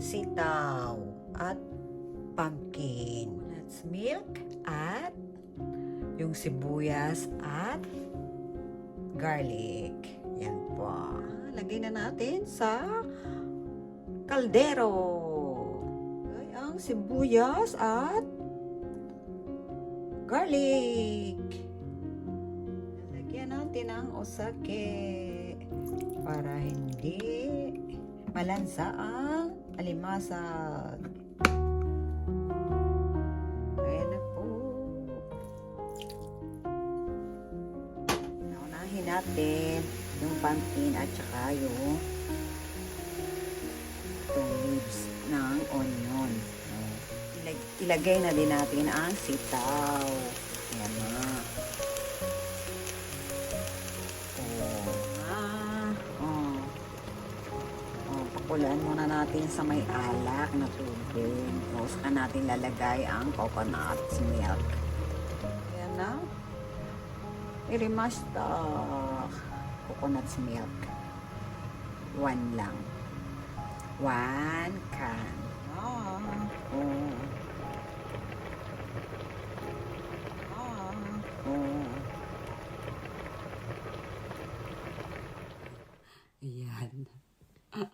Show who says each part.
Speaker 1: sitaw at pumpkin. Coconut milk at yung sibuyas at garlic. Yan po. Lagay na natin sa kaldero. Okay, ang sibuyas at garlic. Lagyan natin ang osake para hindi malansa ang alimasag. Ayan na po. Naunahin natin yung pumpkin at saka yung leaves ng onion. Ilagay na din natin ang sitaw. Ayan na. Pakulaan muna natin sa may alak na tubig. Tapos saka natin lalagay ang coconut milk. Ayan na. Irimasta coconut milk. 1 lang. 1 can.